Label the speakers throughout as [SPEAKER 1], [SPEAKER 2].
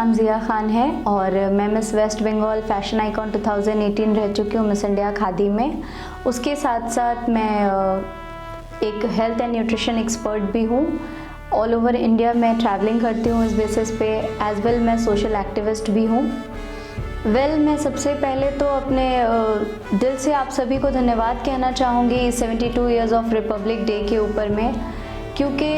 [SPEAKER 1] नाम ज़िया खान है और मैं Miss West Bengal fashion icon 2018 रह चुकी हूँ मिस इंडिया खादी में। उसके साथ साथ मैं एक हेल्थ एंड न्यूट्रिशन एक्सपर्ट भी हूँ। ऑल ओवर इंडिया मैं ट्रैवलिंग करती हूँ इस बेसिस पे। एज वेल मैं सोशल एक्टिविस्ट भी हूँ। मैं सबसे पहले तो अपने दिल से आप सभी को धन्यवाद कहना चाहूँगी 72 ईयर्स ऑफ रिपब्लिक डे के ऊपर में, क्योंकि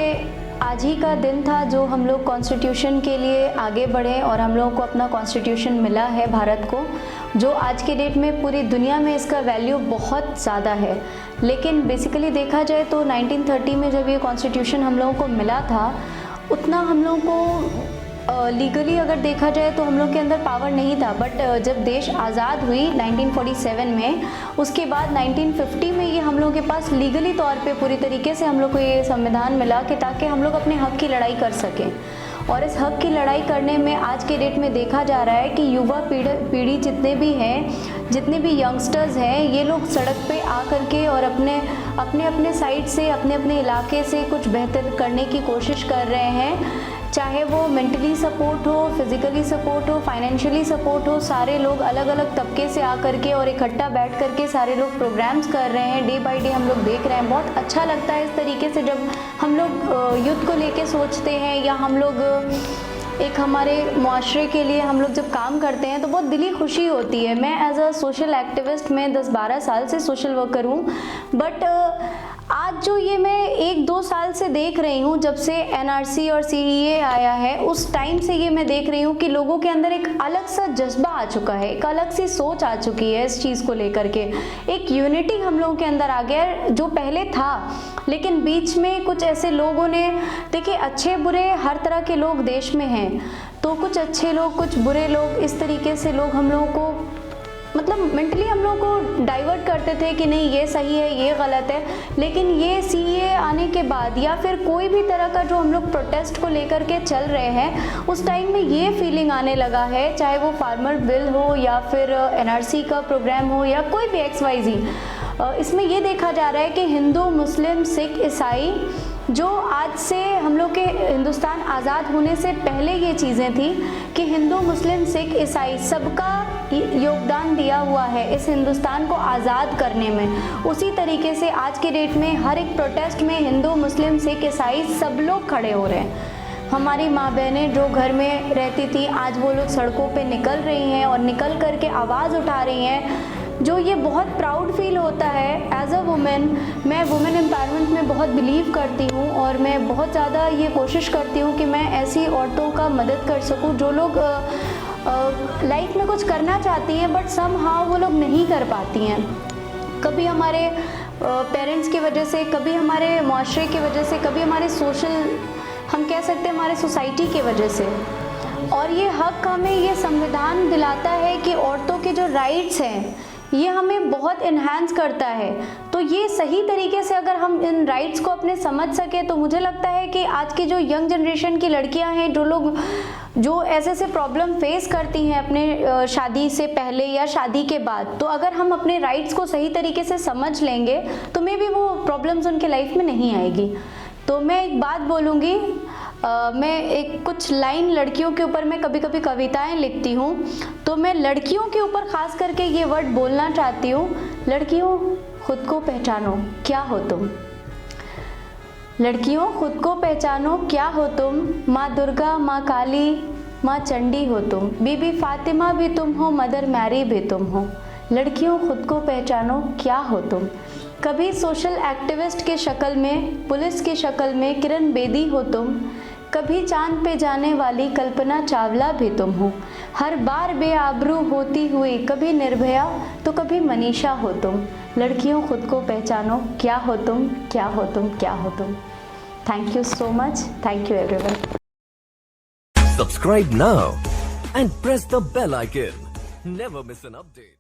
[SPEAKER 1] आज ही का दिन था जो हम लोग कॉन्स्टिट्यूशन के लिए आगे बढ़े और हम लोगों को अपना कॉन्स्टिट्यूशन मिला है भारत को, जो आज के डेट में पूरी दुनिया में इसका वैल्यू बहुत ज़्यादा है। लेकिन बेसिकली देखा जाए तो 1930 में जब ये कॉन्स्टिट्यूशन हम लोगों को मिला था, उतना हम लोगों को लीगली अगर देखा जाए तो हम लोग के अंदर पावर नहीं था। बट जब देश आज़ाद हुई 1947 में, उसके बाद 1950 में ये हम लोगों के पास लीगली तौर पे पूरी तरीके से हम लोग को ये संविधान मिला कि ताकि हम लोग अपने हक़ की लड़ाई कर सकें। और इस हक़ की लड़ाई करने में आज के डेट में देखा जा रहा है कि युवा पीढ़ी जितने भी हैं, जितने भी यंगस्टर्स हैं, ये लोग सड़क पे आ कर के और अपने साइड से अपने इलाके से कुछ बेहतर करने की कोशिश कर रहे हैं। चाहे वो मेंटली सपोर्ट हो, फिज़िकली सपोर्ट हो, फाइनेंशियली सपोर्ट हो, सारे लोग अलग अलग तबके से आ करके और इकट्ठा बैठ करके सारे लोग प्रोग्राम्स कर रहे हैं। डे बाय डे हम लोग देख रहे हैं। बहुत अच्छा लगता है इस तरीके से जब हम लोग यूथ को लेके सोचते हैं या हम लोग एक हमारे मुआशरे के लिए हम लोग जब काम करते हैं तो बहुत दिली खुशी होती है। मैं एज अ सोशल एक्टिविस्ट मैं 10-12 साल से सोशल वर्कर हूँ, बट आज जो ये मैं 1-2 साल से देख रही हूँ, जब से NRC और CEA आया है, उस टाइम से ये मैं देख रही हूँ कि लोगों के अंदर एक अलग सा जज्बा आ चुका है, एक अलग सी सोच आ चुकी है इस चीज़ को लेकर के। एक यूनिटी हम लोगों के अंदर आ गया है जो पहले था, लेकिन बीच में कुछ ऐसे लोगों ने, देखिए अच्छे बुरे हर तरह के लोग देश में हैं, तो कुछ अच्छे लोग कुछ बुरे लोग, इस तरीके से लोग हम लोगों को मतलब मेंटली हम लोगों को डाइवर्ट करते थे कि नहीं ये सही है ये गलत है। लेकिन ये CEA आने के बाद या फिर कोई भी तरह का जो हम लोग प्रोटेस्ट को लेकर के चल रहे हैं, उस टाइम में ये फीलिंग आने लगा है, चाहे वो फार्मर बिल हो या फिर NRC का प्रोग्राम हो या कोई भी XYZ, इसमें ये देखा जा रहा है कि हिंदू, मुस्लिम, सिख, ईसाई, जो आज से हम लोग के हिंदुस्तान आज़ाद होने से पहले ये चीज़ें थी कि हिंदू, मुस्लिम, सिख, ईसाई सबका योगदान दिया हुआ है इस हिंदुस्तान को आज़ाद करने में। उसी तरीके से आज के डेट में हर एक प्रोटेस्ट में हिंदू, मुस्लिम, सिख, ईसाई सब लोग खड़े हो रहे हैं। हमारी माँ बहनें जो घर में रहती थी, आज वो लोग सड़कों पे निकल रही हैं और निकल कर के आवाज़ उठा रही हैं, जो ये बहुत प्राउड फील होता है। एज अ वुमेन, मैं वुमेन एम्पावरमेंट में बहुत बिलीव करती हूँ और मैं बहुत ज़्यादा ये कोशिश करती हूँ कि मैं ऐसी औरतों का मदद कर सकूँ जो लोग लाइफ में कुछ करना चाहती हैं बट समहाउ वो लोग नहीं कर पाती हैं। कभी हमारे पेरेंट्स की वजह से, कभी हमारे मुआशरे की वजह से, कभी हमारे सोशल, हम कह सकते हैं हमारे सोसाइटी की वजह से। और ये हक हमें ये संविधान दिलाता है कि औरतों के जो राइट्स हैं ये हमें बहुत इन्हांस करता है। तो ये सही तरीके से अगर हम इन राइट्स को अपने समझ सके तो मुझे लगता है कि आज की जो यंग जनरेशन की लड़कियां हैं, जो ऐसे प्रॉब्लम फेस करती हैं अपने शादी से पहले या शादी के बाद, तो अगर हम अपने राइट्स को सही तरीके से समझ लेंगे तो मे बी वो प्रॉब्लम्स उनके लाइफ में नहीं आएगी। तो मैं एक बात बोलूँगी, मैं एक कुछ लाइन लड़कियों के ऊपर मैं कभी कभी कविताएं लिखती हूँ, तो मैं लड़कियों के ऊपर खास करके ये वर्ड बोलना चाहती हूँ। लड़कियों खुद को पहचानो, क्या हो तुम। लड़कियों खुद को पहचानो, क्या हो तुम। माँ दुर्गा, माँ काली, माँ चंडी हो तुम। बीबी फातिमा भी तुम हो, मदर मैरी भी तुम हो। लड़कियों खुद को पहचानो, क्या हो तुम। कभी सोशल एक्टिविस्ट के शक्ल में, पुलिस की शक्ल में किरण बेदी हो तुम। कभी चांद पे जाने वाली कल्पना चावला भी तुम हो। हर बार बेआबरू होती हुई, कभी निर्भया तो कभी मनीषा हो तुम। लड़कियों खुद को पहचानो, क्या हो तुम, क्या हो तुम, क्या हो तुम। Thank you so much. Thank you everyone.
[SPEAKER 2] Subscribe now and press the bell icon. Never miss an update.